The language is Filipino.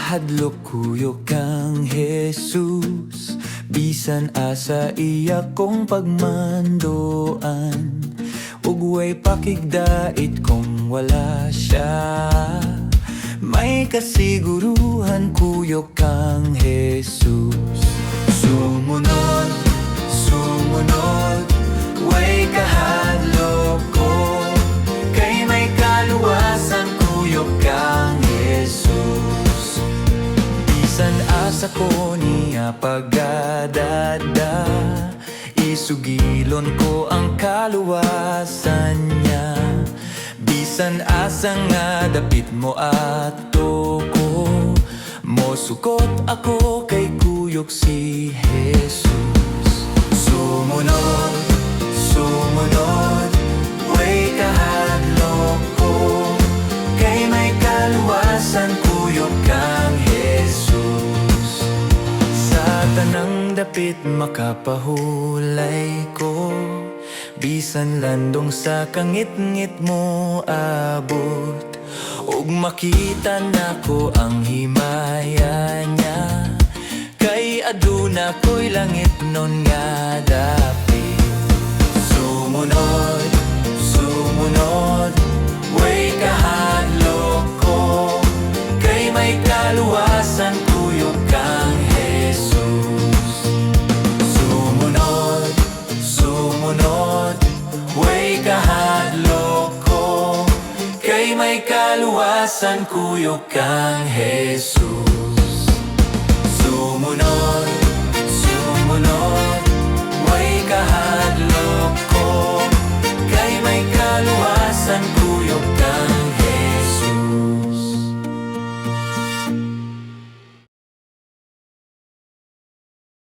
kahadlok kuyog kang Jesus, bisan asa iya kong pagmandoan, ug way pakigdait kung wala siya. May kasiguruhan kuyog kang Jesus. Sumunod, sumunod, way kahadlok ko, kay may kaluwasan kuyog kang Jesus. Bisan asa ko niya pagdadada, isugilon ko ang kaluwasan niya. Bisan asa nga dapit mo ato ko, mosukot ako kay kuyog si Jesus. Sumunod, sumunod, way kahadlok ko, kay may kaluwasan kuyog kang Jesus. Sa tanang dapit makapahulay ko, bisan landong sa kangit-ngit mo abot, ug makita nako ang himaya niya, kay aduna ko'y langit nun nga dapit. Sumunod, sumunod, way kahadlok ko, kay may kaluwasan kuyog kang Jesus. Sumunod, sumunod, way kahadlok ko, kay may kaluwasan kuyog kang Jesus.